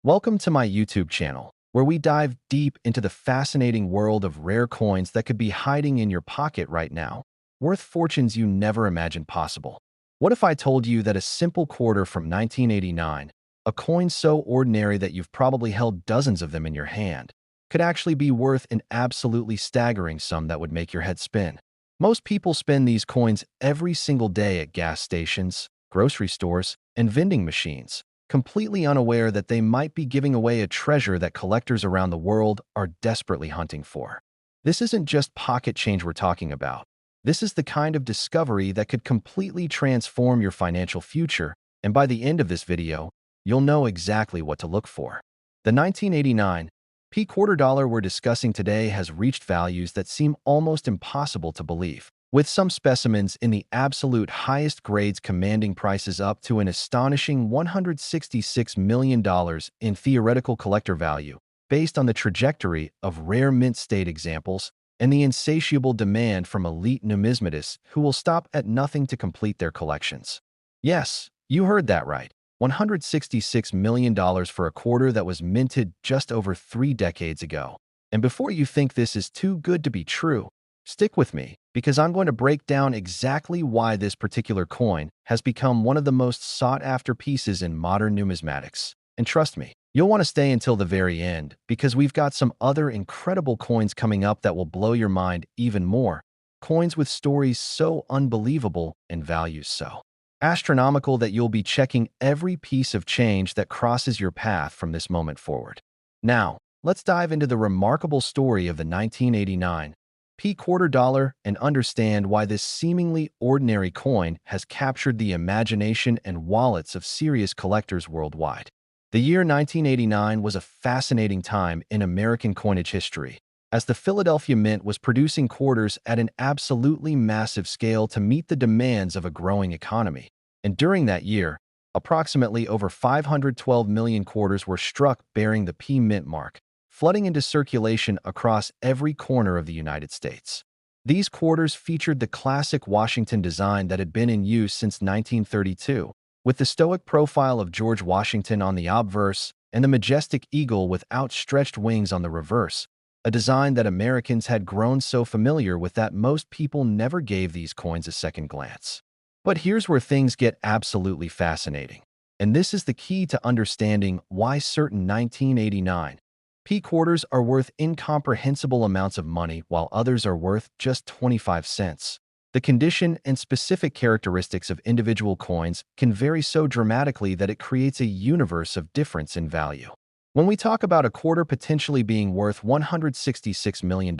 Welcome to my YouTube channel, where we dive deep into the fascinating world of rare coins that could be hiding in your pocket right now, worth fortunes you never imagined possible. What if I told you that a simple quarter from 1989, a coin so ordinary that you've probably held dozens of them in your hand, could actually be worth an absolutely staggering sum that would make your head spin? Most people spend these coins every single day at gas stations, grocery stores, and vending machines, completely unaware that they might be giving away a treasure that collectors around the world are desperately hunting for. This isn't just pocket change we're talking about. This is the kind of discovery that could completely transform your financial future, and by the end of this video, you'll know exactly what to look for. The 1989 P quarter dollar we're discussing today has reached values that seem almost impossible to believe, with some specimens in the absolute highest grades commanding prices up to an astonishing $166 million in theoretical collector value, based on the trajectory of rare mint state examples and the insatiable demand from elite numismatists who will stop at nothing to complete their collections. Yes, you heard that right. $166 million for a quarter that was minted just over 3 decades ago. And before you think this is too good to be true, stick with me, because I'm going to break down exactly why this particular coin has become one of the most sought-after pieces in modern numismatics. And trust me, you'll want to stay until the very end, because we've got some other incredible coins coming up that will blow your mind even more. Coins with stories so unbelievable and values so astronomical that you'll be checking every piece of change that crosses your path from this moment forward. Now, let's dive into the remarkable story of the 1989 P quarter dollar and understand why this seemingly ordinary coin has captured the imagination and wallets of serious collectors worldwide. The year 1989 was a fascinating time in American coinage history, as the Philadelphia Mint was producing quarters at an absolutely massive scale to meet the demands of a growing economy. And during that year, approximately over 512 million quarters were struck bearing the P Mint mark, flooding into circulation across every corner of the United States. These quarters featured the classic Washington design that had been in use since 1932, with the stoic profile of George Washington on the obverse and the majestic eagle with outstretched wings on the reverse, a design that Americans had grown so familiar with that most people never gave these coins a second glance. But here's where things get absolutely fascinating. And this is the key to understanding why certain 1989 P quarters are worth incomprehensible amounts of money while others are worth just 25 cents. The condition and specific characteristics of individual coins can vary so dramatically that it creates a universe of difference in value. When we talk about a quarter potentially being worth $166 million,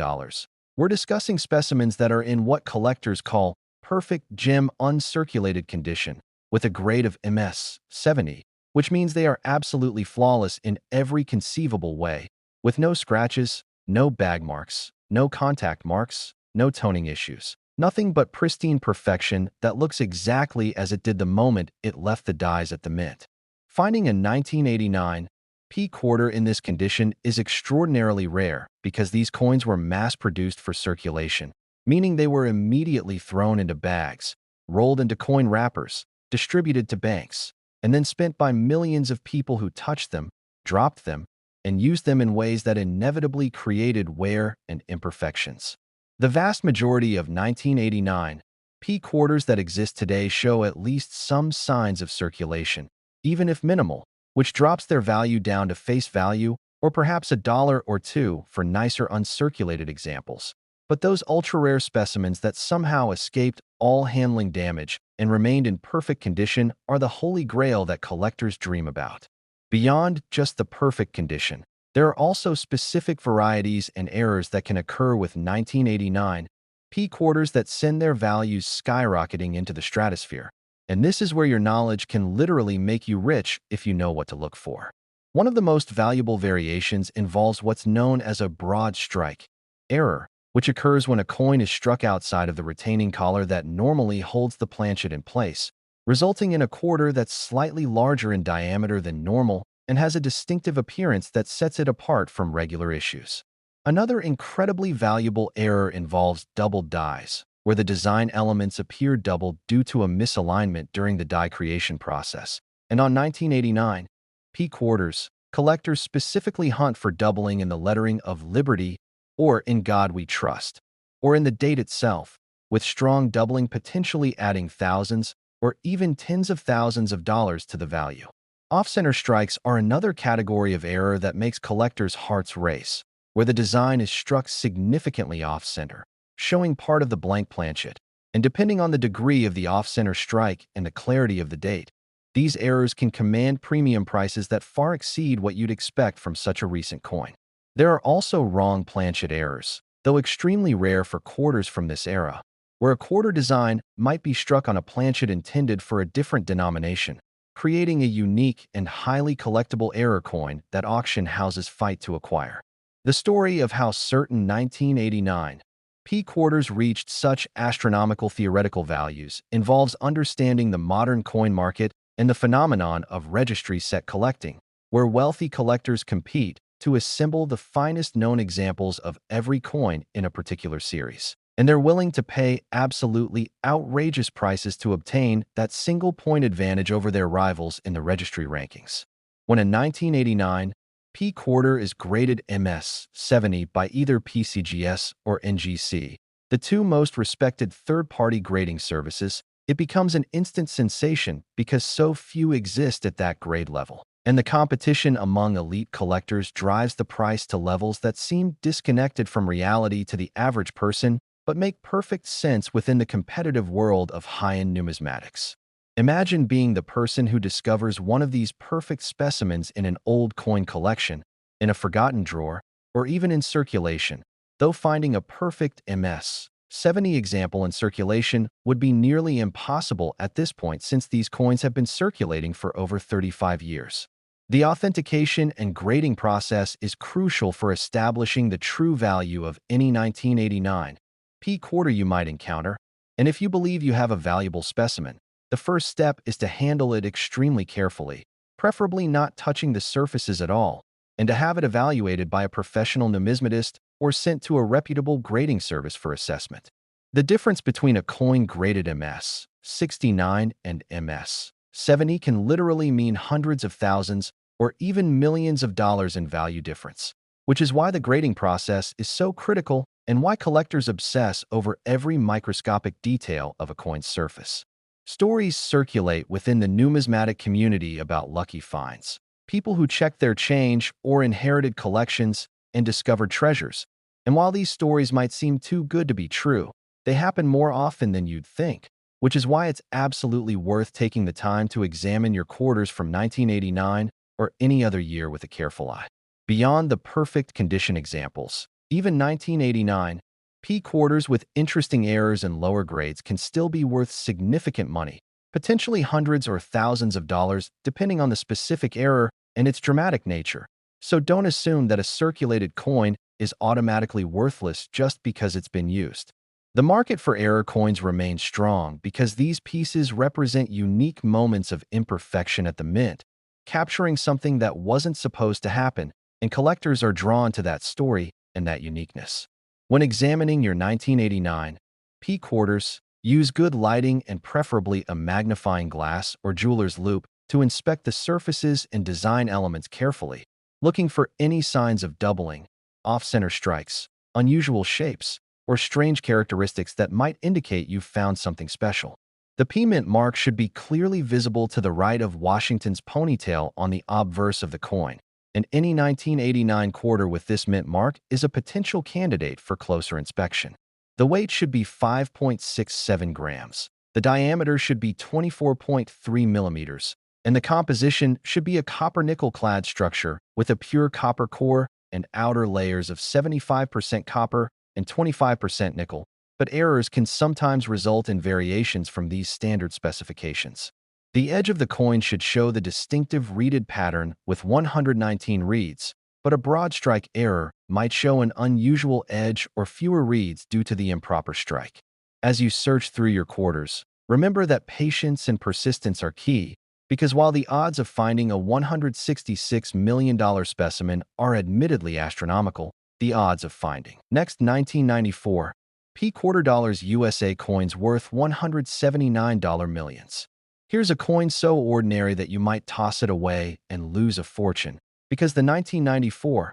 we're discussing specimens that are in what collectors call perfect gem uncirculated condition, with a grade of MS 70, which means they are absolutely flawless in every conceivable way, with no scratches, no bag marks, no contact marks, no toning issues. Nothing but pristine perfection that looks exactly as it did the moment it left the dies at the mint. Finding a 1989 P quarter in this condition is extraordinarily rare because these coins were mass-produced for circulation, meaning they were immediately thrown into bags, rolled into coin wrappers, distributed to banks, and then spent by millions of people who touched them, dropped them, and used them in ways that inevitably created wear and imperfections. The vast majority of 1989 P quarters that exist today show at least some signs of circulation, even if minimal, which drops their value down to face value or perhaps $1 or $2 for nicer uncirculated examples. But those ultra-rare specimens that somehow escaped all handling damage and remained in perfect condition are the holy grail that collectors dream about. Beyond just the perfect condition, there are also specific varieties and errors that can occur with 1989 P quarters that send their values skyrocketing into the stratosphere. And this is where your knowledge can literally make you rich if you know what to look for. One of the most valuable variations involves what's known as a broad strike error, which occurs when a coin is struck outside of the retaining collar that normally holds the planchet in place, resulting in a quarter that's slightly larger in diameter than normal and has a distinctive appearance that sets it apart from regular issues. Another incredibly valuable error involves doubled dies, where the design elements appear doubled due to a misalignment during the die creation process. And on 1989 P quarters, collectors specifically hunt for doubling in the lettering of Liberty or In God We Trust, or in the date itself, with strong doubling potentially adding thousands or even tens of thousands of dollars to the value. Off-center strikes are another category of error that makes collectors' hearts race, where the design is struck significantly off-center, showing part of the blank planchet. And depending on the degree of the off-center strike and the clarity of the date, these errors can command premium prices that far exceed what you'd expect from such a recent coin. There are also wrong planchet errors, though extremely rare for quarters from this era, where a quarter design might be struck on a planchet intended for a different denomination, creating a unique and highly collectible error coin that auction houses fight to acquire. The story of how certain 1989 P quarters reached such astronomical theoretical values involves understanding the modern coin market and the phenomenon of registry set collecting, where wealthy collectors compete to assemble the finest known examples of every coin in a particular series. And they're willing to pay absolutely outrageous prices to obtain that single-point advantage over their rivals in the registry rankings. When a 1989 P quarter is graded MS-70 by either PCGS or NGC, the two most respected third-party grading services, it becomes an instant sensation because so few exist at that grade level. And the competition among elite collectors drives the price to levels that seem disconnected from reality to the average person, but make perfect sense within the competitive world of high-end numismatics. Imagine being the person who discovers one of these perfect specimens in an old coin collection, in a forgotten drawer, or even in circulation, though finding a perfect MS-70 example in circulation would be nearly impossible at this point since these coins have been circulating for over 35 years. The authentication and grading process is crucial for establishing the true value of any 1989 P quarter you might encounter, and if you believe you have a valuable specimen, the first step is to handle it extremely carefully, preferably not touching the surfaces at all, and to have it evaluated by a professional numismatist or sent to a reputable grading service for assessment. The difference between a coin graded MS-69 and MS-70 can literally mean hundreds of thousands or even millions of dollars in value difference, which is why the grading process is so critical and why collectors obsess over every microscopic detail of a coin's surface. Stories circulate within the numismatic community about lucky finds, people who checked their change or inherited collections and discovered treasures. And while these stories might seem too good to be true, they happen more often than you'd think, which is why it's absolutely worth taking the time to examine your quarters from 1989 or any other year with a careful eye. Beyond the perfect condition examples, even 1989 P quarters with interesting errors and lower grades can still be worth significant money, potentially hundreds or thousands of dollars depending on the specific error and its dramatic nature. So don't assume that a circulated coin is automatically worthless just because it's been used. The market for error coins remains strong because these pieces represent unique moments of imperfection at the mint, capturing something that wasn't supposed to happen, and collectors are drawn to that story and that uniqueness. When examining your 1989 P quarters, use good lighting and preferably a magnifying glass or jeweler's loupe to inspect the surfaces and design elements carefully, looking for any signs of doubling, off-center strikes, unusual shapes, or strange characteristics that might indicate you've found something special. The P mint mark should be clearly visible to the right of Washington's ponytail on the obverse of the coin, and any 1989 quarter with this mint mark is a potential candidate for closer inspection. The weight should be 5.67 grams. The diameter should be 24.3 millimeters, and the composition should be a copper-nickel clad structure with a pure copper core and outer layers of 75% copper and 25% nickel, but errors can sometimes result in variations from these standard specifications. The edge of the coin should show the distinctive reeded pattern with 119 reeds, but a broad strike error might show an unusual edge or fewer reeds due to the improper strike. As you search through your quarters, remember that patience and persistence are key, because while the odds of finding a $166 million specimen are admittedly astronomical, the odds of finding. Next, 1994 P quarter dollars USA coins worth $179 millions. Here's a coin so ordinary that you might toss it away and lose a fortune. Because the 1994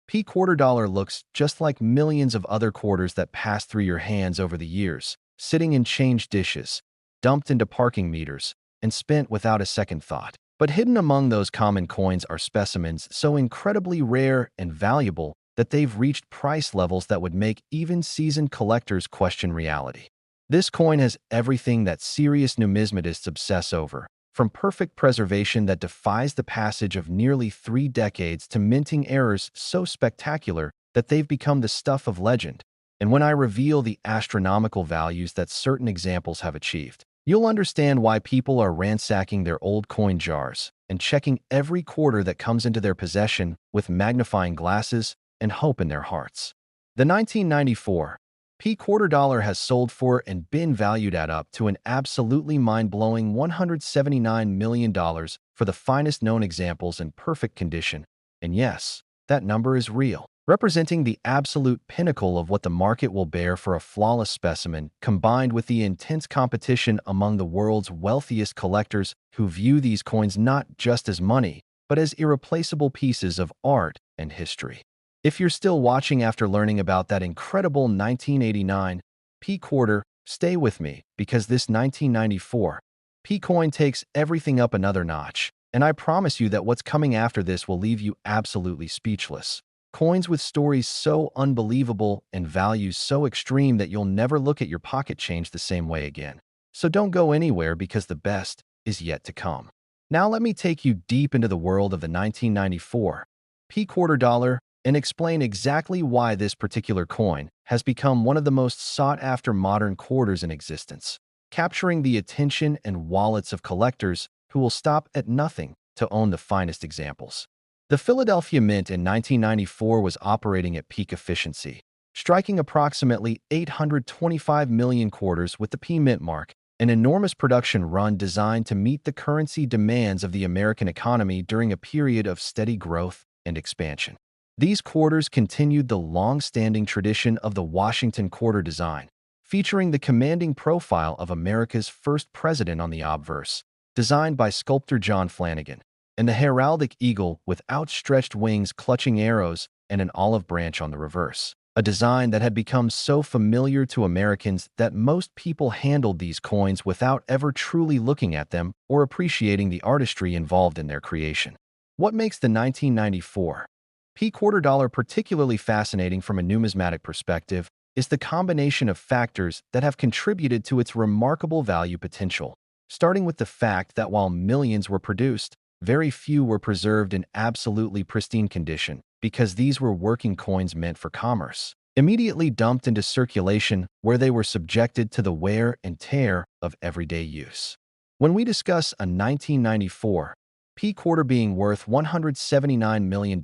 P quarter dollar looks just like millions of other quarters that passed through your hands over the years, sitting in change dishes, dumped into parking meters, and spent without a second thought. But hidden among those common coins are specimens so incredibly rare and valuable that they've reached price levels that would make even seasoned collectors question reality. This coin has everything that serious numismatists obsess over, from perfect preservation that defies the passage of nearly 3 decades to minting errors so spectacular that they've become the stuff of legend. And when I reveal the astronomical values that certain examples have achieved, you'll understand why people are ransacking their old coin jars and checking every quarter that comes into their possession with magnifying glasses and hope in their hearts. The 1994 P quarter dollar has sold for and been valued at up to an absolutely mind-blowing $179 million for the finest known examples in perfect condition. And yes, that number is real, representing the absolute pinnacle of what the market will bear for a flawless specimen, combined with the intense competition among the world's wealthiest collectors who view these coins not just as money, but as irreplaceable pieces of art and history. If you're still watching after learning about that incredible 1989 P quarter, stay with me because this 1994 P coin takes everything up another notch, and I promise you that what's coming after this will leave you absolutely speechless. Coins with stories so unbelievable and values so extreme that you'll never look at your pocket change the same way again. So don't go anywhere because the best is yet to come. Now let me take you deep into the world of the 1994 P quarter dollar and explain exactly why this particular coin has become one of the most sought-after modern quarters in existence, capturing the attention and wallets of collectors who will stop at nothing to own the finest examples. The Philadelphia Mint in 1994 was operating at peak efficiency, striking approximately 825 million quarters with the P Mint mark, an enormous production run designed to meet the currency demands of the American economy during a period of steady growth and expansion. These quarters continued the long-standing tradition of the Washington quarter design, featuring the commanding profile of America's first president on the obverse, designed by sculptor John Flanagan, and the heraldic eagle with outstretched wings clutching arrows and an olive branch on the reverse, a design that had become so familiar to Americans that most people handled these coins without ever truly looking at them or appreciating the artistry involved in their creation. What makes the 1994 P quarter dollar particularly fascinating from a numismatic perspective is the combination of factors that have contributed to its remarkable value potential, starting with the fact that while millions were produced, very few were preserved in absolutely pristine condition because these were working coins meant for commerce, immediately dumped into circulation where they were subjected to the wear and tear of everyday use. When we discuss a 1994 P quarter being worth $179 million,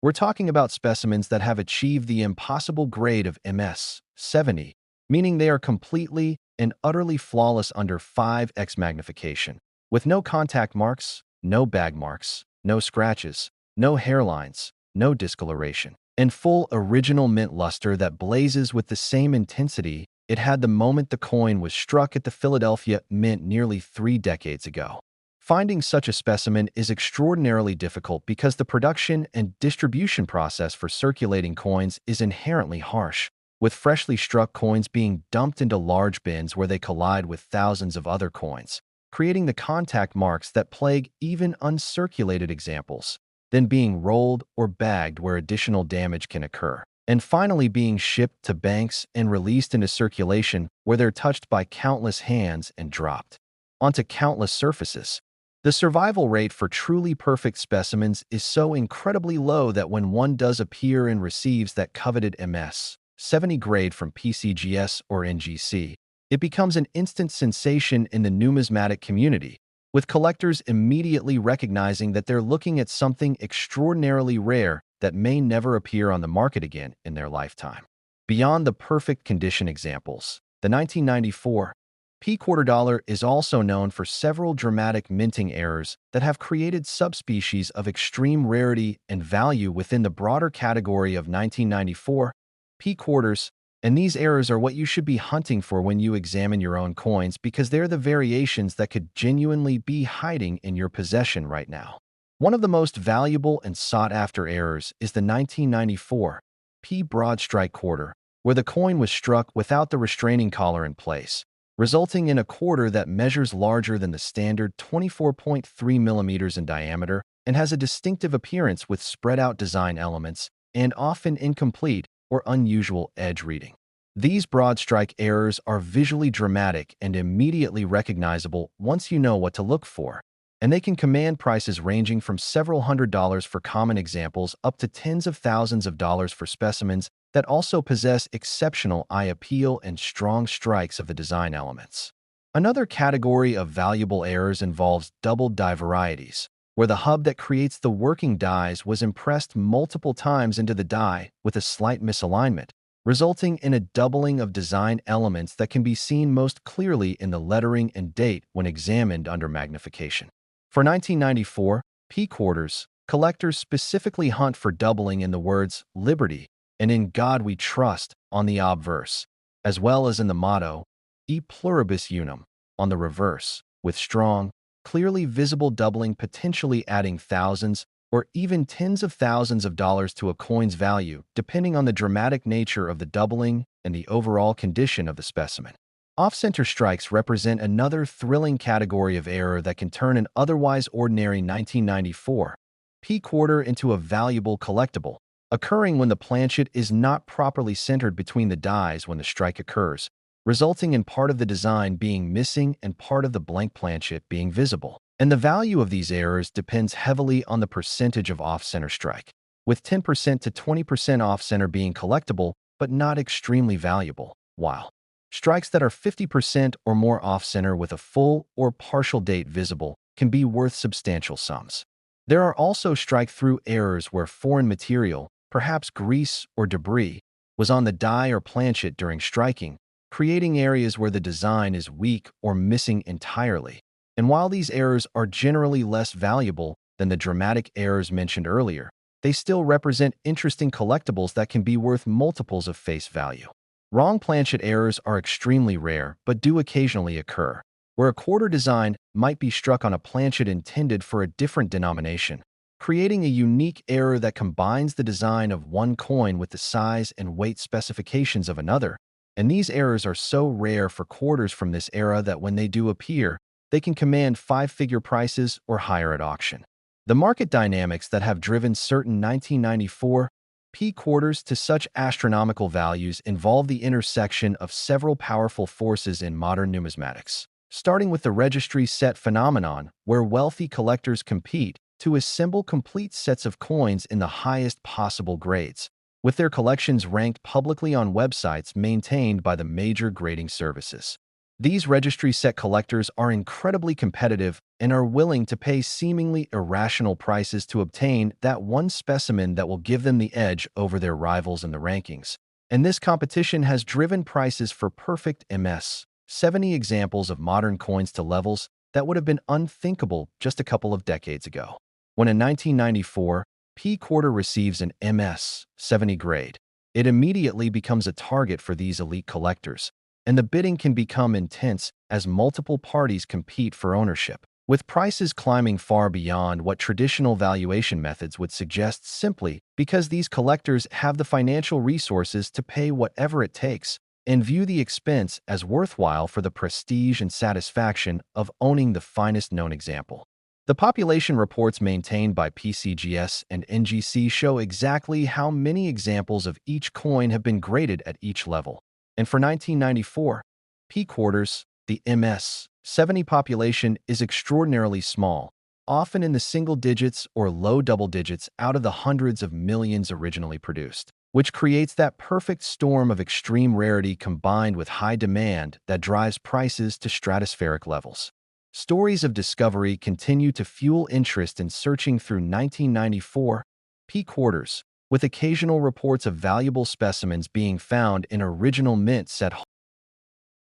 we're talking about specimens that have achieved the impossible grade of MS 70, meaning they are completely and utterly flawless under 5x magnification, with no contact marks, no bag marks, no scratches, no hairlines, no discoloration, and full original mint luster that blazes with the same intensity it had the moment the coin was struck at the Philadelphia Mint nearly 3 decades ago. Finding such a specimen is extraordinarily difficult because the production and distribution process for circulating coins is inherently harsh, with freshly struck coins being dumped into large bins where they collide with thousands of other coins, creating the contact marks that plague even uncirculated examples, then being rolled or bagged where additional damage can occur, and finally being shipped to banks and released into circulation where they're touched by countless hands and dropped onto countless surfaces. The survival rate for truly perfect specimens is so incredibly low that when one does appear and receives that coveted MS 70 grade from PCGS or NGC, it becomes an instant sensation in the numismatic community, with collectors immediately recognizing that they're looking at something extraordinarily rare that may never appear on the market again in their lifetime. Beyond the perfect condition examples, the 1994 P quarter dollar is also known for several dramatic minting errors that have created subspecies of extreme rarity and value within the broader category of 1994 P quarters, and these errors are what you should be hunting for when you examine your own coins because they're the variations that could genuinely be hiding in your possession right now. One of the most valuable and sought-after errors is the 1994 P broad strike quarter, where the coin was struck without the restraining collar in place, resulting in a quarter that measures larger than the standard 24.3 millimeters in diameter and has a distinctive appearance with spread-out design elements and often incomplete or unusual edge reading. These broad strike errors are visually dramatic and immediately recognizable once you know what to look for, and they can command prices ranging from several $100s for common examples up to tens of thousands of dollars for specimens that also possess exceptional eye appeal and strong strikes of the design elements. Another category of valuable errors involves double die varieties, where the hub that creates the working dies was impressed multiple times into the die with a slight misalignment, resulting in a doubling of design elements that can be seen most clearly in the lettering and date when examined under magnification. For 1994 P quarters, collectors specifically hunt for doubling in the words "Liberty" and "In God We Trust" on the obverse, as well as in the motto "E pluribus unum" on the reverse, with strong, clearly visible doubling potentially adding thousands or even tens of thousands of dollars to a coin's value, depending on the dramatic nature of the doubling and the overall condition of the specimen. Off-center strikes represent another thrilling category of error that can turn an otherwise ordinary 1994 P quarter into a valuable collectible, occurring when the planchet is not properly centered between the dies when the strike occurs, resulting in part of the design being missing and part of the blank planchet being visible. And the value of these errors depends heavily on the percentage of off-center strike, with 10% to 20% off-center being collectible but not extremely valuable, while strikes that are 50% or more off-center with a full or partial date visible can be worth substantial sums. There are also strike-through errors where foreign material, perhaps grease or debris, was on the die or planchet during striking, creating areas where the design is weak or missing entirely. And while these errors are generally less valuable than the dramatic errors mentioned earlier, they still represent interesting collectibles that can be worth multiples of face value. Wrong planchet errors are extremely rare but do occasionally occur, where a quarter design might be struck on a planchet intended for a different denomination, creating a unique error that combines the design of one coin with the size and weight specifications of another. And these errors are so rare for quarters from this era that when they do appear, they can command five-figure prices or higher at auction. The market dynamics that have driven certain 1994 P quarters to such astronomical values involve the intersection of several powerful forces in modern numismatics, starting with the registry set phenomenon, where wealthy collectors compete to assemble complete sets of coins in the highest possible grades, with their collections ranked publicly on websites maintained by the major grading services. These registry set collectors are incredibly competitive and are willing to pay seemingly irrational prices to obtain that one specimen that will give them the edge over their rivals in the rankings. And this competition has driven prices for perfect MS 70 examples of modern coins to levels that would have been unthinkable just a couple of decades ago. When a 1994 P quarter receives an MS 70 grade, it immediately becomes a target for these elite collectors, and the bidding can become intense as multiple parties compete for ownership, with prices climbing far beyond what traditional valuation methods would suggest simply because these collectors have the financial resources to pay whatever it takes and view the expense as worthwhile for the prestige and satisfaction of owning the finest known example. The population reports maintained by PCGS and NGC show exactly how many examples of each coin have been graded at each level. And for 1994 P quarters, the MS 70 population is extraordinarily small, often in the single digits or low double digits out of the hundreds of millions originally produced, which creates that perfect storm of extreme rarity combined with high demand that drives prices to stratospheric levels. Stories of discovery continue to fuel interest in searching through 1994 P quarters, with occasional reports of valuable specimens being found in original mint set.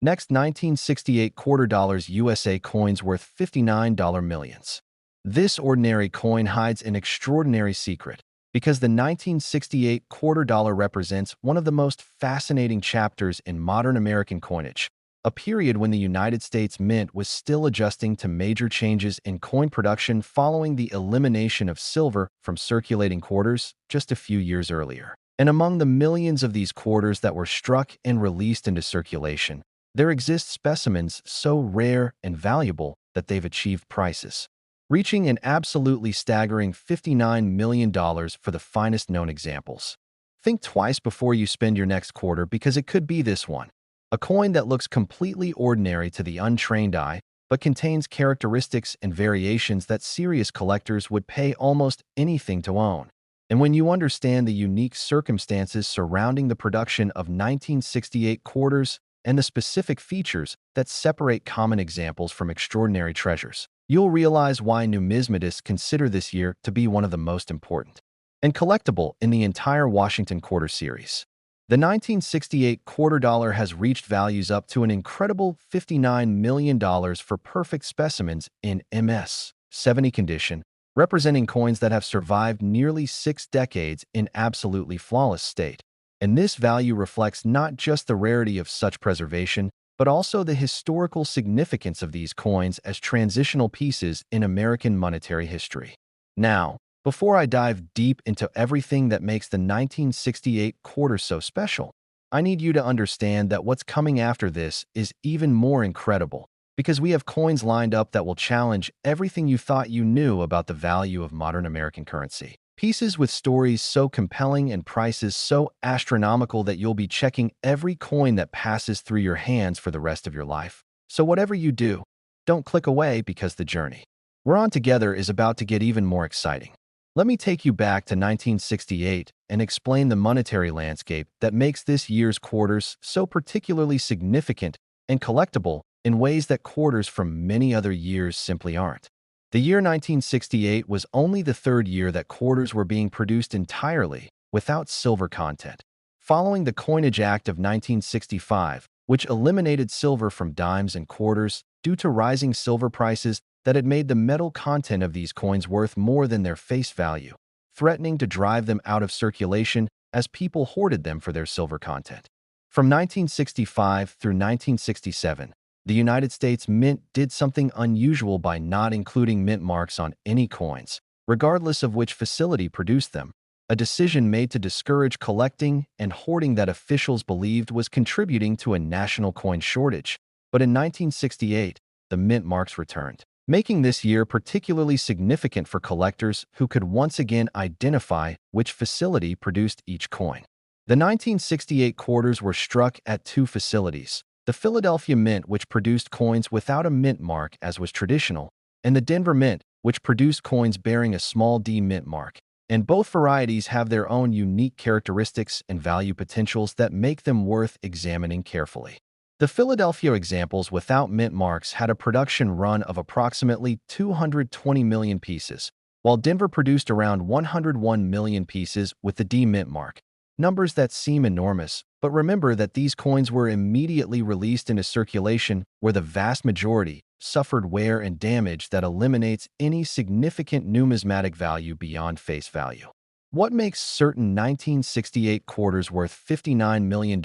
Next, 1968 quarter dollars USA coins worth $59 millions. This ordinary coin hides an extraordinary secret, because the 1968 quarter dollar represents one of the most fascinating chapters in modern American coinage, a period when the United States Mint was still adjusting to major changes in coin production following the elimination of silver from circulating quarters just a few years earlier. And among the millions of these quarters that were struck and released into circulation, there exist specimens so rare and valuable that they've achieved prices reaching an absolutely staggering $59 million for the finest known examples. Think twice before you spend your next quarter because it could be this one. A coin that looks completely ordinary to the untrained eye, but contains characteristics and variations that serious collectors would pay almost anything to own. And when you understand the unique circumstances surrounding the production of 1968 quarters and the specific features that separate common examples from extraordinary treasures, you'll realize why numismatists consider this year to be one of the most important and collectible in the entire Washington Quarter series. The 1968 quarter dollar has reached values up to an incredible $59 million for perfect specimens in MS-70 condition, representing coins that have survived nearly 6 decades in absolutely flawless state. And this value reflects not just the rarity of such preservation, but also the historical significance of these coins as transitional pieces in American monetary history. Now, before I dive deep into everything that makes the 1968 quarter so special, I need you to understand that what's coming after this is even more incredible, because we have coins lined up that will challenge everything you thought you knew about the value of modern American currency. Pieces with stories so compelling and prices so astronomical that you'll be checking every coin that passes through your hands for the rest of your life. So whatever you do, don't click away because the journey we're on together is about to get even more exciting. Let me take you back to 1968 and explain the monetary landscape that makes this year's quarters so particularly significant and collectible in ways that quarters from many other years simply aren't. The year 1968 was only the third year that quarters were being produced entirely without silver content. Following the Coinage Act of 1965, which eliminated silver from dimes and quarters due to rising silver prices that had made the metal content of these coins worth more than their face value, threatening to drive them out of circulation as people hoarded them for their silver content. From 1965 through 1967, the United States Mint did something unusual by not including mint marks on any coins, regardless of which facility produced them, a decision made to discourage collecting and hoarding that officials believed was contributing to a national coin shortage. But in 1968, the mint marks returned, making this year particularly significant for collectors who could once again identify which facility produced each coin. The 1968 quarters were struck at 2 facilities: the Philadelphia Mint, which produced coins without a mint mark as was traditional, and the Denver Mint, which produced coins bearing a small d mint mark. And both varieties have their own unique characteristics and value potentials that make them worth examining carefully. The Philadelphia examples without mint marks had a production run of approximately 220 million pieces, while Denver produced around 101 million pieces with the D mint mark. Numbers that seem enormous, but remember that these coins were immediately released into circulation where the vast majority suffered wear and damage that eliminates any significant numismatic value beyond face value. What makes certain 1968 quarters worth $59 million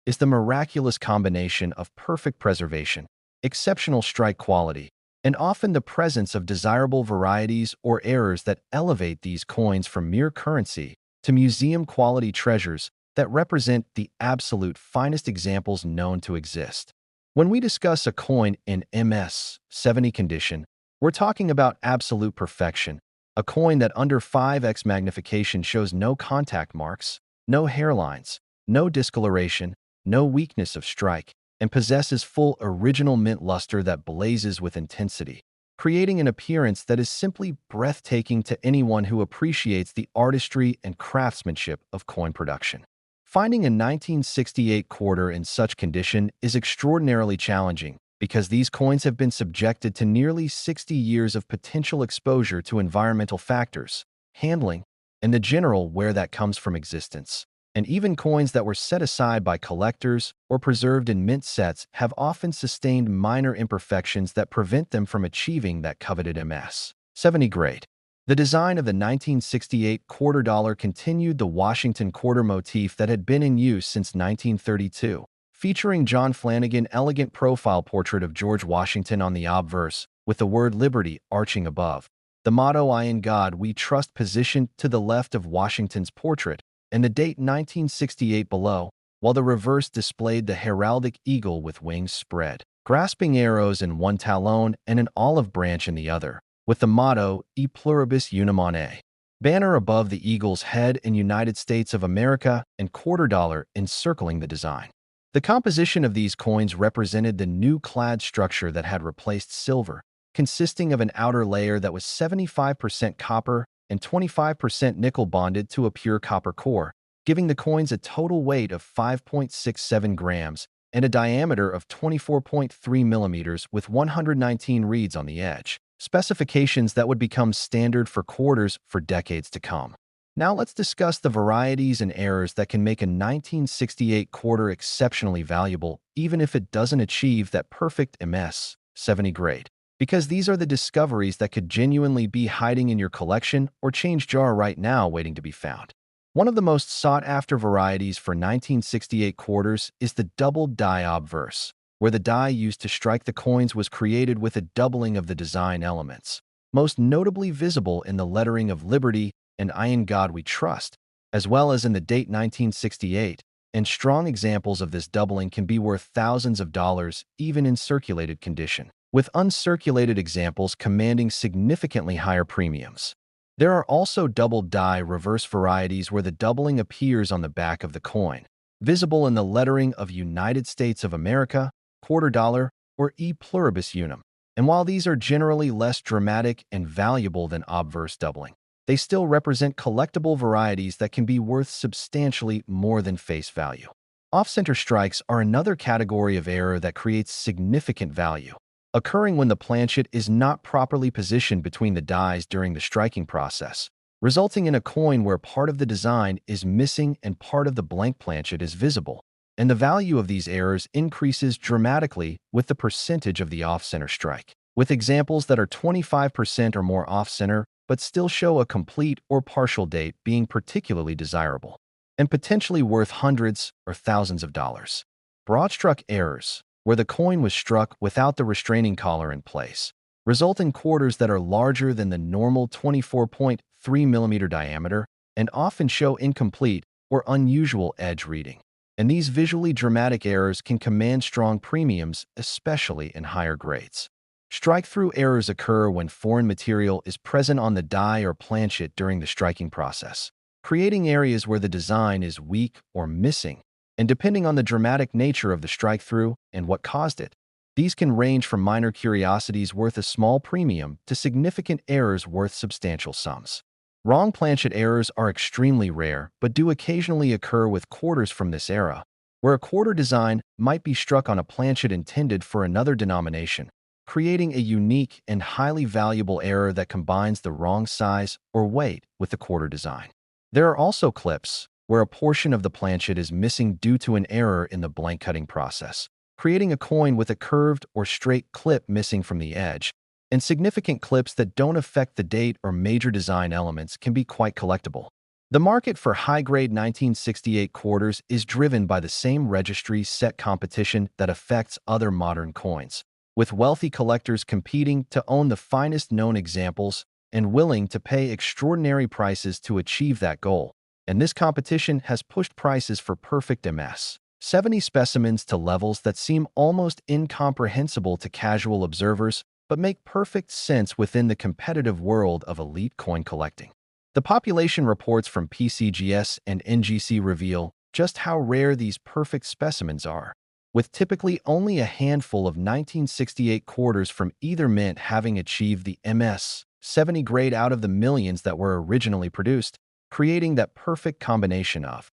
is the miraculous combination of perfect preservation, exceptional strike quality, and often the presence of desirable varieties or errors that elevate these coins from mere currency to museum-quality treasures that represent the absolute finest examples known to exist. When we discuss a coin in MS-70 condition, we're talking about absolute perfection, a coin that under 5x magnification shows no contact marks, no hairlines, no discoloration, no weakness of strike, and possesses full original mint luster that blazes with intensity, creating an appearance that is simply breathtaking to anyone who appreciates the artistry and craftsmanship of coin production. Finding a 1968 quarter in such condition is extraordinarily challenging because these coins have been subjected to nearly 60 years of potential exposure to environmental factors, handling, and the general where that comes from existence. And even coins that were set aside by collectors or preserved in mint sets have often sustained minor imperfections that prevent them from achieving that coveted MS-70 grade. The design of the 1968 quarter dollar continued the Washington quarter motif that had been in use since 1932, featuring John Flanagan elegant profile portrait of George Washington on the obverse, with the word Liberty arching above. The motto "I in God We Trust" positioned to the left of Washington's portrait, and the date 1968 below, while the reverse displayed the heraldic eagle with wings spread, grasping arrows in one talon and an olive branch in the other, with the motto "E pluribus unum on a" banner above the eagle's head in United States of America and quarter dollar encircling the design. The composition of these coins represented the new clad structure that had replaced silver, consisting of an outer layer that was 75% copper and 25% nickel bonded to a pure copper core, giving the coins a total weight of 5.67 grams and a diameter of 24.3 millimeters with 119 reeds on the edge, specifications that would become standard for quarters for decades to come. Now let's discuss the varieties and errors that can make a 1968 quarter exceptionally valuable, even if it doesn't achieve that perfect MS-70 grade. Because these are the discoveries that could genuinely be hiding in your collection or change jar right now waiting to be found. One of the most sought-after varieties for 1968 quarters is the doubled die obverse, where the die used to strike the coins was created with a doubling of the design elements, most notably visible in the lettering of Liberty and "I in God We Trust," as well as in the date 1968, and strong examples of this doubling can be worth thousands of dollars even in circulated condition, with uncirculated examples commanding significantly higher premiums. There are also doubled die reverse varieties where the doubling appears on the back of the coin, visible in the lettering of United States of America, quarter dollar, or E pluribus unum. And while these are generally less dramatic and valuable than obverse doubling, they still represent collectible varieties that can be worth substantially more than face value. Off-center strikes are another category of error that creates significant value, occurring when the planchet is not properly positioned between the dies during the striking process, resulting in a coin where part of the design is missing and part of the blank planchet is visible. And the value of these errors increases dramatically with the percentage of the off-center strike, with examples that are 25% or more off-center but still show a complete or partial date being particularly desirable, and potentially worth hundreds or thousands of dollars. Broad-struck errors, where the coin was struck without the restraining collar in place, result in quarters that are larger than the normal 24.3 millimeter diameter and often show incomplete or unusual edge reading. And these visually dramatic errors can command strong premiums, especially in higher grades. Strike-through errors occur when foreign material is present on the die or planchet during the striking process, creating areas where the design is weak or missing, and depending on the dramatic nature of the strike-through and what caused it, these can range from minor curiosities worth a small premium to significant errors worth substantial sums. Wrong planchet errors are extremely rare but do occasionally occur with quarters from this era, where a quarter design might be struck on a planchet intended for another denomination, creating a unique and highly valuable error that combines the wrong size or weight with the quarter design. There are also clips where a portion of the planchet is missing due to an error in the blank cutting process, creating a coin with a curved or straight clip missing from the edge, and significant clips that don't affect the date or major design elements can be quite collectible. The market for high-grade 1968 quarters is driven by the same registry set competition that affects other modern coins, with wealthy collectors competing to own the finest known examples and willing to pay extraordinary prices to achieve that goal. And this competition has pushed prices for perfect MS-70 specimens to levels that seem almost incomprehensible to casual observers, but make perfect sense within the competitive world of elite coin collecting. The population reports from PCGS and NGC reveal just how rare these perfect specimens are, with typically only a handful of 1968 quarters from either mint having achieved the MS-70 grade out of the millions that were originally produced, creating that perfect combination of.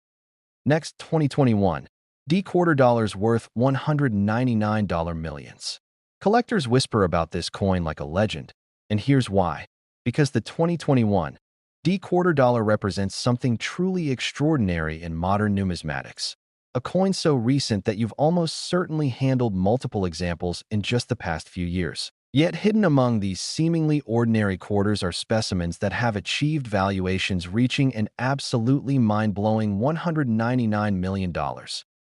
Next, 2021, D quarter dollars worth $199 millions. Collectors whisper about this coin like a legend, and here's why. Because the 2021 D quarter dollar represents something truly extraordinary in modern numismatics. A coin so recent that you've almost certainly handled multiple examples in just the past few years. Yet hidden among these seemingly ordinary quarters are specimens that have achieved valuations reaching an absolutely mind-blowing $199 million.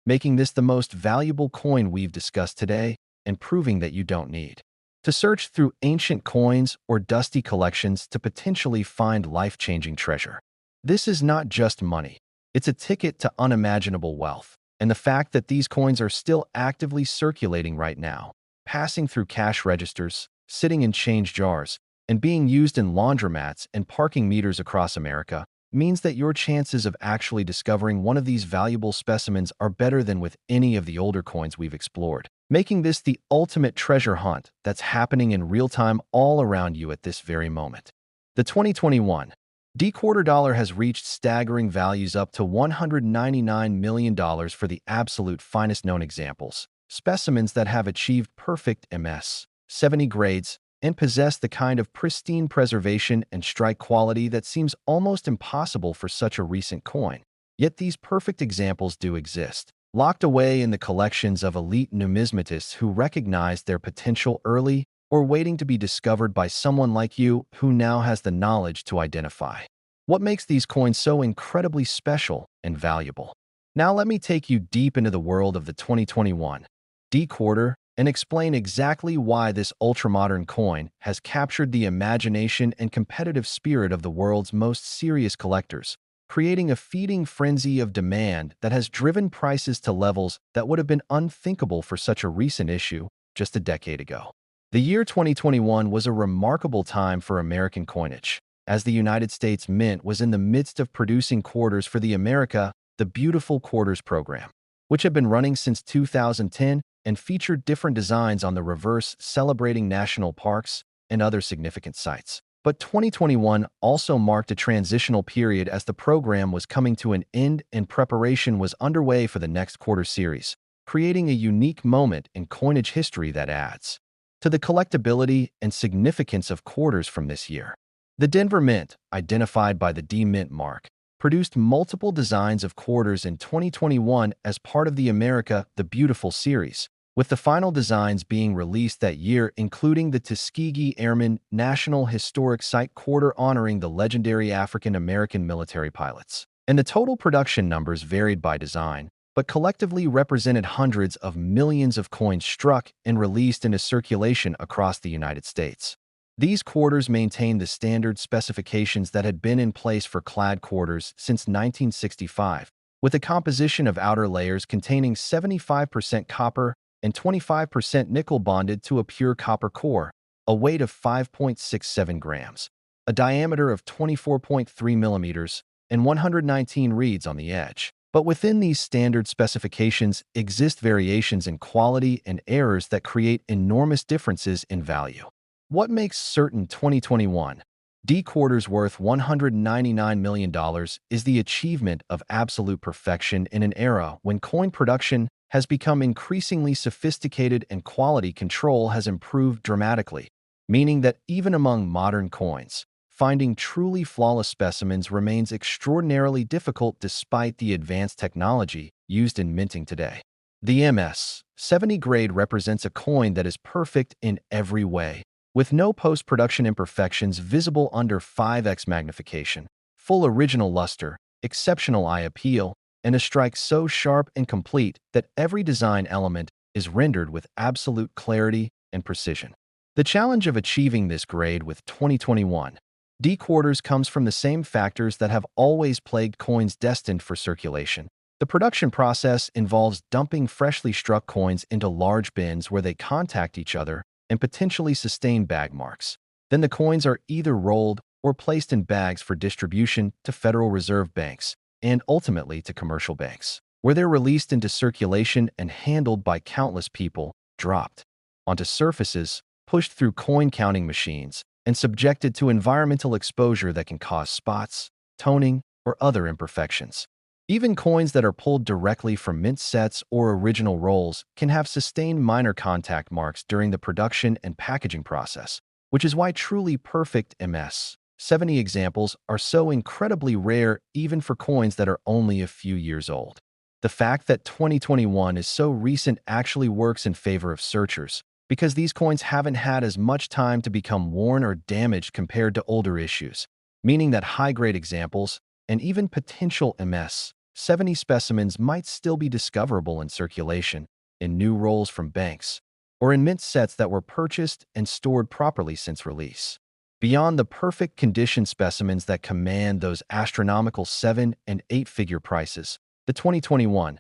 making this the most valuable coin we've discussed today and proving that you don't need to search through ancient coins or dusty collections to potentially find life-changing treasure. This is not just money. It's a ticket to unimaginable wealth. And the fact that these coins are still actively circulating right now, passing through cash registers, sitting in change jars, and being used in laundromats and parking meters across America, means that your chances of actually discovering one of these valuable specimens are better than with any of the older coins we've explored, making this the ultimate treasure hunt that's happening in real time all around you at this very moment. The 2021 D-quarter dollar has reached staggering values up to $199 million for the absolute finest known examples, specimens that have achieved perfect MS 70 grades and possess the kind of pristine preservation and strike quality that seems almost impossible for such a recent coin. Yet these perfect examples do exist, locked away in the collections of elite numismatists who recognized their potential early or waiting to be discovered by someone like you who now has the knowledge to identify what makes these coins so incredibly special and valuable. Now let me take you deep into the world of the 2021 D-quarter and explain exactly why this ultramodern coin has captured the imagination and competitive spirit of the world's most serious collectors, creating a feeding frenzy of demand that has driven prices to levels that would have been unthinkable for such a recent issue just a decade ago. The year 2021 was a remarkable time for American coinage, as the United States Mint was in the midst of producing quarters for the America the Beautiful Quarters program, which had been running since 2010 and featured different designs on the reverse celebrating national parks and other significant sites. But 2021 also marked a transitional period as the program was coming to an end and preparation was underway for the next quarter series, creating a unique moment in coinage history that adds to the collectability and significance of quarters from this year. The Denver Mint, identified by the D-Mint mark, produced multiple designs of quarters in 2021 as part of the America the Beautiful series, with the final designs being released that year, including the Tuskegee Airmen National Historic Site quarter honoring the legendary African-American military pilots. And the total production numbers varied by design, but collectively represented hundreds of millions of coins struck and released into circulation across the United States. These quarters maintained the standard specifications that had been in place for clad quarters since 1965, with a composition of outer layers containing 75% copper and 25% nickel bonded to a pure copper core, a weight of 5.67 grams, a diameter of 24.3 millimeters, and 119 reeds on the edge. But within these standard specifications exist variations in quality and errors that create enormous differences in value. What makes certain 2021 D-quarters worth $199 million is the achievement of absolute perfection in an era when coin production has become increasingly sophisticated and quality control has improved dramatically, meaning that even among modern coins, finding truly flawless specimens remains extraordinarily difficult despite the advanced technology used in minting today. The MS 70 grade represents a coin that is perfect in every way, with no post-production imperfections visible under 5x magnification, full original luster, exceptional eye appeal, and a strike so sharp and complete that every design element is rendered with absolute clarity and precision. The challenge of achieving this grade with 2021 D-quarters comes from the same factors that have always plagued coins destined for circulation. The production process involves dumping freshly struck coins into large bins where they contact each other and potentially sustain bag marks. Then the coins are either rolled or placed in bags for distribution to Federal Reserve banks and ultimately to commercial banks, where they're released into circulation and handled by countless people, dropped onto surfaces, pushed through coin counting machines, and subjected to environmental exposure that can cause spots, toning, or other imperfections. Even coins that are pulled directly from mint sets or original rolls can have sustained minor contact marks during the production and packaging process, which is why truly perfect MS 70 examples are so incredibly rare even for coins that are only a few years old. The fact that 2021 is so recent actually works in favor of searchers, because these coins haven't had as much time to become worn or damaged compared to older issues, meaning that high-grade examples and even potential MS 70 specimens might still be discoverable in circulation, in new rolls from banks, or in mint sets that were purchased and stored properly since release. Beyond the perfect condition specimens that command those astronomical 7- and 8-figure prices, the 2021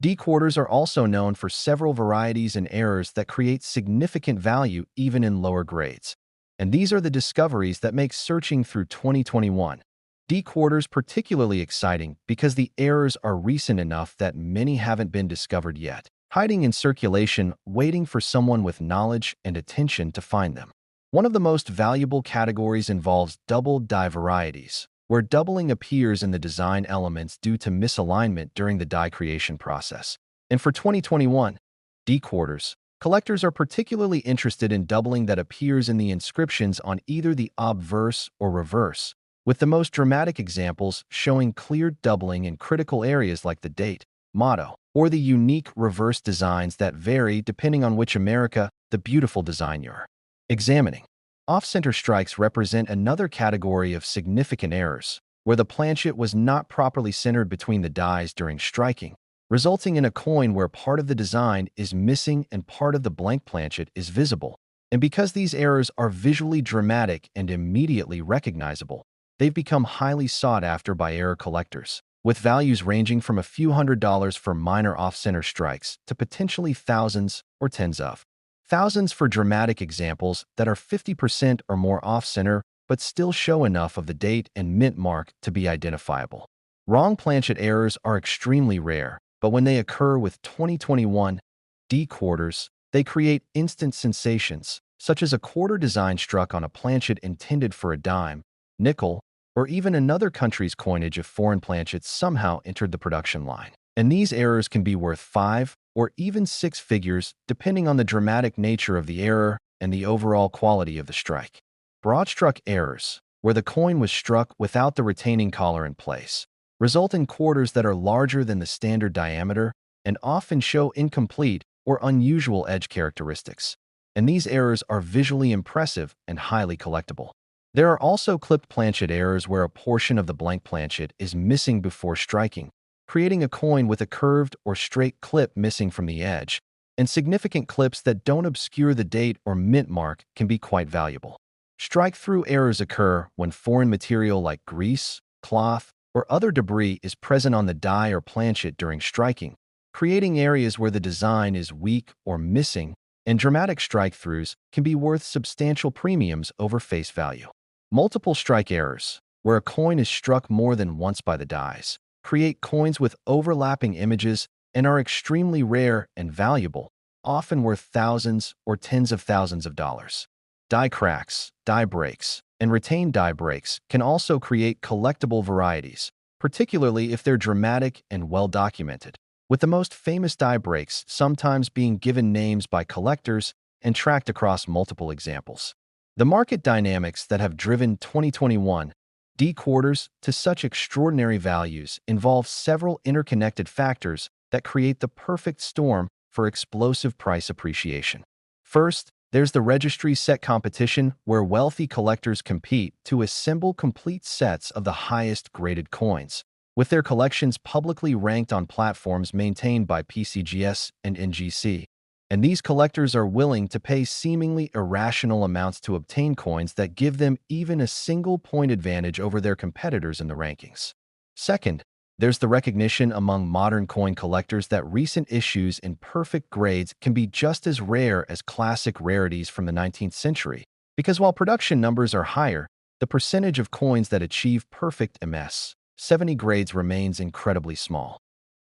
D quarters are also known for several varieties and errors that create significant value even in lower grades. And these are the discoveries that make searching through 2021 D quarters particularly exciting because the errors are recent enough that many haven't been discovered yet, hiding in circulation, waiting for someone with knowledge and attention to find them. One of the most valuable categories involves double die varieties, where doubling appears in the design elements due to misalignment during the die creation process. And for 2021 D quarters, collectors are particularly interested in doubling that appears in the inscriptions on either the obverse or reverse, with the most dramatic examples showing clear doubling in critical areas like the date, motto, or the unique reverse designs that vary depending on which America the beautiful design you're examining. Off-center strikes represent another category of significant errors, where the planchet was not properly centered between the dies during striking, resulting in a coin where part of the design is missing and part of the blank planchet is visible. And because these errors are visually dramatic and immediately recognizable, they've become highly sought after by error collectors, with values ranging from a few $100s for minor off-center strikes to potentially thousands or tens of thousands for dramatic examples that are 50% or more off-center but still show enough of the date and mint mark to be identifiable. Wrong planchet errors are extremely rare, but when they occur with 2021 D quarters, they create instant sensations, such as a quarter design struck on a planchet intended for a dime, nickel, or even another country's coinage if foreign planchets somehow entered the production line. And these errors can be worth 5 or even 6 figures depending on the dramatic nature of the error and the overall quality of the strike. Broad-struck errors, where the coin was struck without the retaining collar in place, result in quarters that are larger than the standard diameter and often show incomplete or unusual edge characteristics. And these errors are visually impressive and highly collectible. There are also clipped planchet errors where a portion of the blank planchet is missing before striking, creating a coin with a curved or straight clip missing from the edge, and significant clips that don't obscure the date or mint mark can be quite valuable. Strike-through errors occur when foreign material like grease, cloth, or other debris is present on the die or planchet during striking, creating areas where the design is weak or missing, and dramatic strike-throughs can be worth substantial premiums over face value. Multiple strike errors, where a coin is struck more than once by the dies, create coins with overlapping images and are extremely rare and valuable, often worth thousands or tens of thousands of dollars. Die cracks, die breaks, and retained die breaks can also create collectible varieties, particularly if they're dramatic and well-documented, with the most famous die breaks sometimes being given names by collectors and tracked across multiple examples. The market dynamics that have driven 2021 D quarters to such extraordinary values involve several interconnected factors that create the perfect storm for explosive price appreciation. First, there's the registry set competition where wealthy collectors compete to assemble complete sets of the highest graded coins, with their collections publicly ranked on platforms maintained by PCGS and NGC. And these collectors are willing to pay seemingly irrational amounts to obtain coins that give them even a single-point advantage over their competitors in the rankings. Second, there's the recognition among modern coin collectors that recent issues in perfect grades can be just as rare as classic rarities from the 19th century, because while production numbers are higher, the percentage of coins that achieve perfect MS 70 grades remains incredibly small.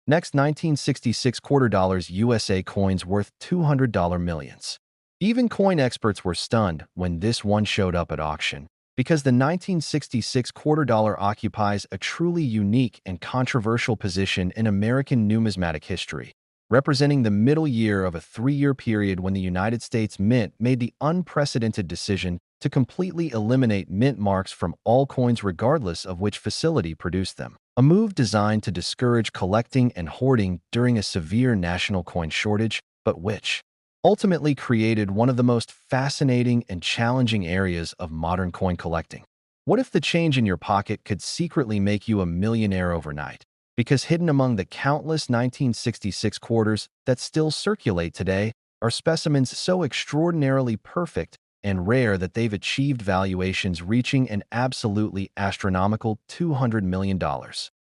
Next, 1966 quarter dollars USA coins worth $200 millions. Even coin experts were stunned when this one showed up at auction, because the 1966 quarter dollar occupies a truly unique and controversial position in American numismatic history, representing the middle year of a 3-year period when the United States Mint made the unprecedented decision to completely eliminate mint marks from all coins regardless of which facility produced them. A move designed to discourage collecting and hoarding during a severe national coin shortage, but which ultimately created one of the most fascinating and challenging areas of modern coin collecting. What if the change in your pocket could secretly make you a millionaire overnight? because hidden among the countless 1966 quarters that still circulate today are specimens so extraordinarily perfect and rare that they've achieved valuations reaching an absolutely astronomical $200 million,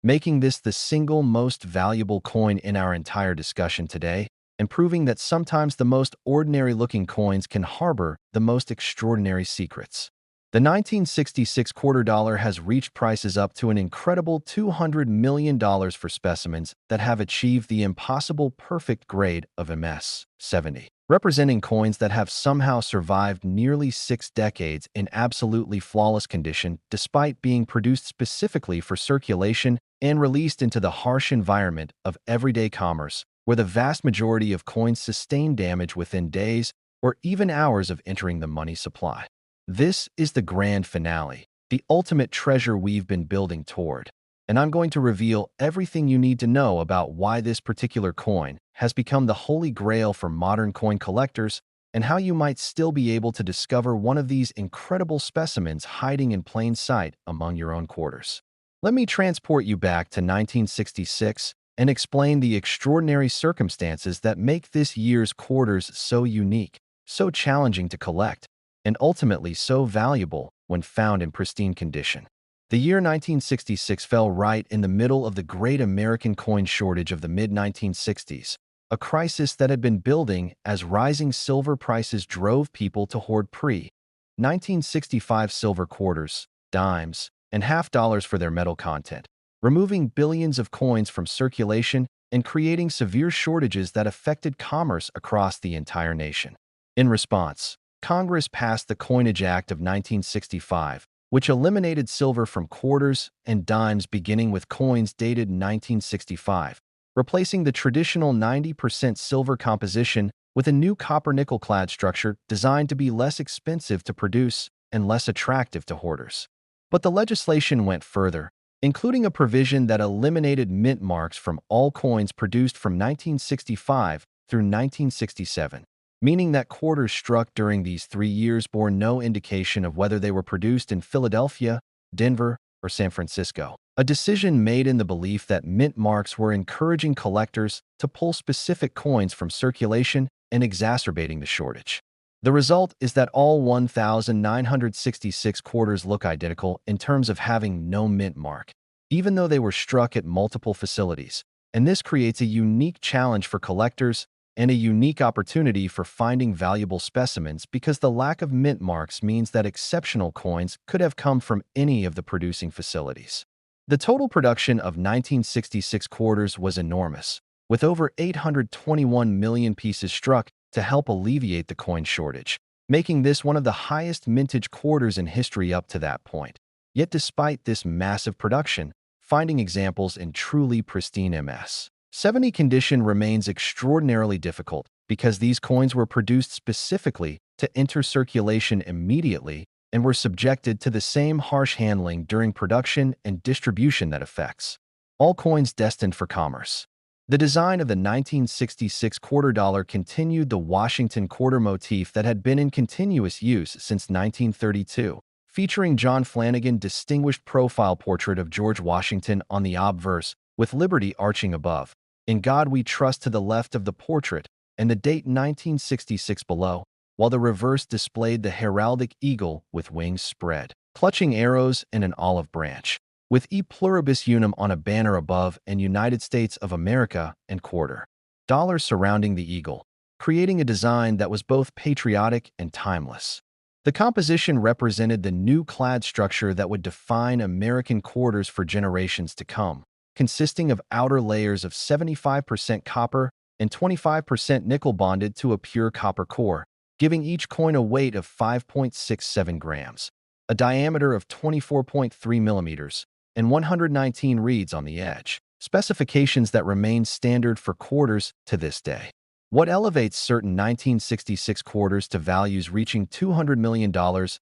making this the single most valuable coin in our entire discussion today, and proving that sometimes the most ordinary-looking coins can harbor the most extraordinary secrets. The 1966 quarter dollar has reached prices up to an incredible $200 million for specimens that have achieved the impossible perfect grade of MS-70, representing coins that have somehow survived nearly 6 decades in absolutely flawless condition despite being produced specifically for circulation and released into the harsh environment of everyday commerce, where the vast majority of coins sustain damage within days or even hours of entering the money supply. This is the grand finale, the ultimate treasure we've been building toward, and I'm going to reveal everything you need to know about why this particular coin has become the holy grail for modern coin collectors and how you might still be able to discover one of these incredible specimens hiding in plain sight among your own quarters. Let me transport you back to 1966 and explain the extraordinary circumstances that make this year's quarters so unique, so challenging to collect, and ultimately so valuable when found in pristine condition. The year 1966 fell right in the middle of the great American coin shortage of the mid-1960s, a crisis that had been building as rising silver prices drove people to hoard pre-1965 silver quarters, dimes, and half dollars for their metal content, removing billions of coins from circulation and creating severe shortages that affected commerce across the entire nation. In response, Congress passed the Coinage Act of 1965, which eliminated silver from quarters and dimes beginning with coins dated 1965, replacing the traditional 90% silver composition with a new copper-nickel-clad structure designed to be less expensive to produce and less attractive to hoarders. But the legislation went further, including a provision that eliminated mint marks from all coins produced from 1965 through 1967. Meaning that quarters struck during these 3 years bore no indication of whether they were produced in Philadelphia, Denver, or San Francisco. A decision made in the belief that mint marks were encouraging collectors to pull specific coins from circulation and exacerbating the shortage. The result is that all 1,966 quarters look identical in terms of having no mint mark, even though they were struck at multiple facilities, and this creates a unique challenge for collectors and a unique opportunity for finding valuable specimens because the lack of mint marks means that exceptional coins could have come from any of the producing facilities. The total production of 1966 quarters was enormous, with over 821 million pieces struck to help alleviate the coin shortage, making this one of the highest mintage quarters in history up to that point. Yet despite this massive production, finding examples in truly pristine MS-70 condition remains extraordinarily difficult because these coins were produced specifically to enter circulation immediately and were subjected to the same harsh handling during production and distribution that affects all coins destined for commerce. The design of the 1966 quarter dollar continued the Washington quarter motif that had been in continuous use since 1932, featuring John Flanagan's distinguished profile portrait of George Washington on the obverse, with Liberty arching above. In God We Trust to the left of the portrait, and the date 1966 below, while the reverse displayed the heraldic eagle with wings spread, clutching arrows and an olive branch, with E Pluribus Unum on a banner above and United States of America and quarter dollars surrounding the eagle, creating a design that was both patriotic and timeless. The composition represented the new clad structure that would define American quarters for generations to come, consisting of outer layers of 75% copper and 25% nickel bonded to a pure copper core, giving each coin a weight of 5.67 grams, a diameter of 24.3 millimeters, and 119 reeds on the edge, specifications that remain standard for quarters to this day. What elevates certain 1966 quarters to values reaching $200 million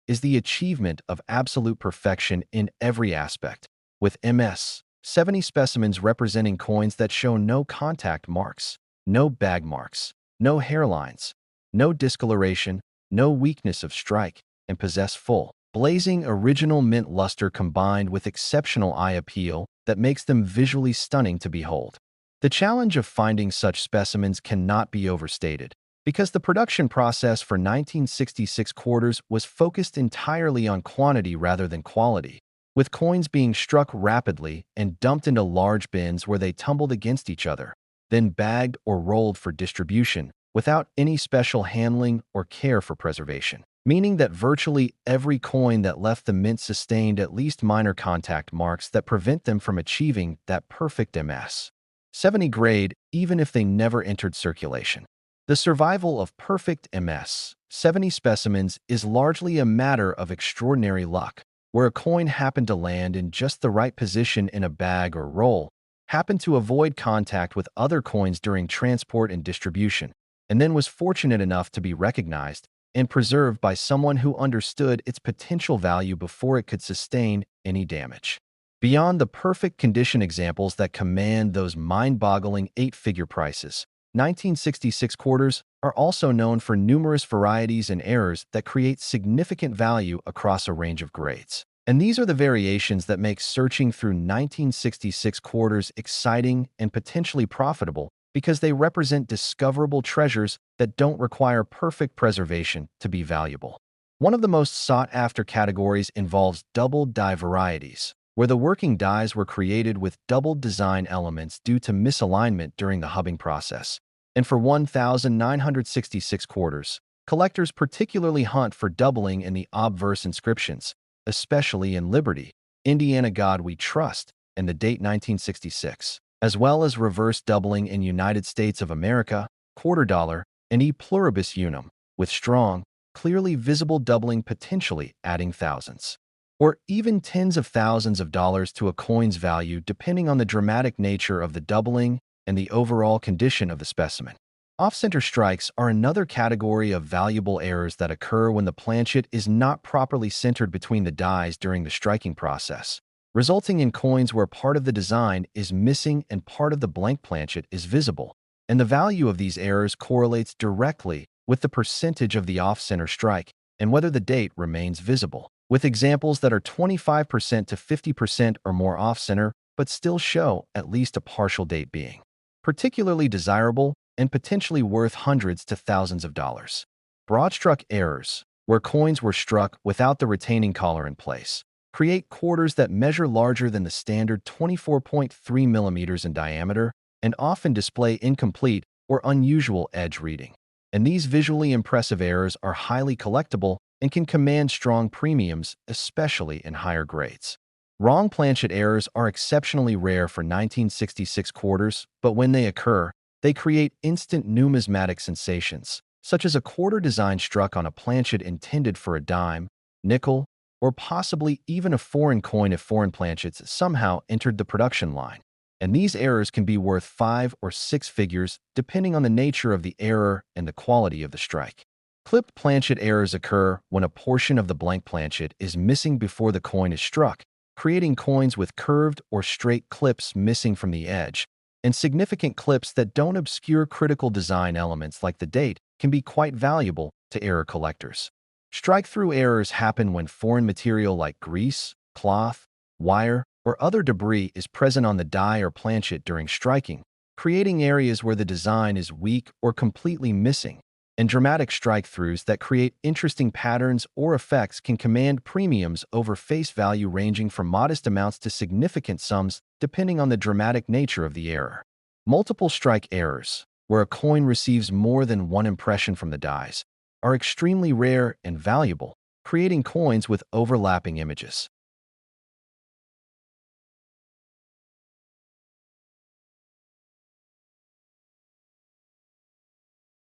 is the achievement of absolute perfection in every aspect, with MS-70 specimens representing coins that show no contact marks, no bag marks, no hairlines, no discoloration, no weakness of strike, and possess full blazing original mint luster combined with exceptional eye appeal that makes them visually stunning to behold. The challenge of finding such specimens cannot be overstated, because the production process for 1966 quarters was focused entirely on quantity rather than quality, with coins being struck rapidly and dumped into large bins where they tumbled against each other, then bagged or rolled for distribution, without any special handling or care for preservation, meaning that virtually every coin that left the mint sustained at least minor contact marks that prevent them from achieving that perfect MS 70 grade, even if they never entered circulation. The survival of perfect MS 70 specimens is largely a matter of extraordinary luck, where a coin happened to land in just the right position in a bag or roll, happened to avoid contact with other coins during transport and distribution, and then was fortunate enough to be recognized and preserved by someone who understood its potential value before it could sustain any damage. Beyond the perfect condition examples that command those mind-boggling 8-figure prices, 1966 quarters are also known for numerous varieties and errors that create significant value across a range of grades. And these are the variations that make searching through 1966 quarters exciting and potentially profitable, because they represent discoverable treasures that don't require perfect preservation to be valuable. One of the most sought-after categories involves doubled die varieties, where the working dies were created with doubled design elements due to misalignment during the hubbing process. And for 1966 quarters, collectors particularly hunt for doubling in the obverse inscriptions, especially in Liberty, Indiana God We Trust, and the date 1966, as well as reverse doubling in United States of America, quarter dollar, and E pluribus unum, with strong, clearly visible doubling potentially adding thousands, or even tens of thousands of dollars to a coin's value depending on the dramatic nature of the doubling and the overall condition of the specimen. Off-center strikes are another category of valuable errors that occur when the planchet is not properly centered between the dies during the striking process, resulting in coins where part of the design is missing and part of the blank planchet is visible. And the value of these errors correlates directly with the percentage of the off-center strike and whether the date remains visible, with examples that are 25% to 50% or more off-center but still show at least a partial date being particularly desirable and potentially worth hundreds to thousands of dollars. Broad-struck errors, where coins were struck without the retaining collar in place, create quarters that measure larger than the standard 24.3 millimeters in diameter and often display incomplete or unusual edge reading. And these visually impressive errors are highly collectible and can command strong premiums, especially in higher grades. Wrong planchet errors are exceptionally rare for 1966 quarters, but when they occur, they create instant numismatic sensations, such as a quarter design struck on a planchet intended for a dime, nickel, or possibly even a foreign coin if foreign planchets somehow entered the production line. And these errors can be worth 5 or 6 figures depending on the nature of the error and the quality of the strike. Clipped planchet errors occur when a portion of the blank planchet is missing before the coin is struck, creating coins with curved or straight clips missing from the edge, and significant clips that don't obscure critical design elements like the date can be quite valuable to error collectors. Strike-through errors happen when foreign material like grease, cloth, wire, or other debris is present on the die or planchet during striking, creating areas where the design is weak or completely missing. And dramatic strike-throughs that create interesting patterns or effects can command premiums over face value ranging from modest amounts to significant sums depending on the dramatic nature of the error. Multiple strike errors, where a coin receives more than one impression from the dies, are extremely rare and valuable, creating coins with overlapping images,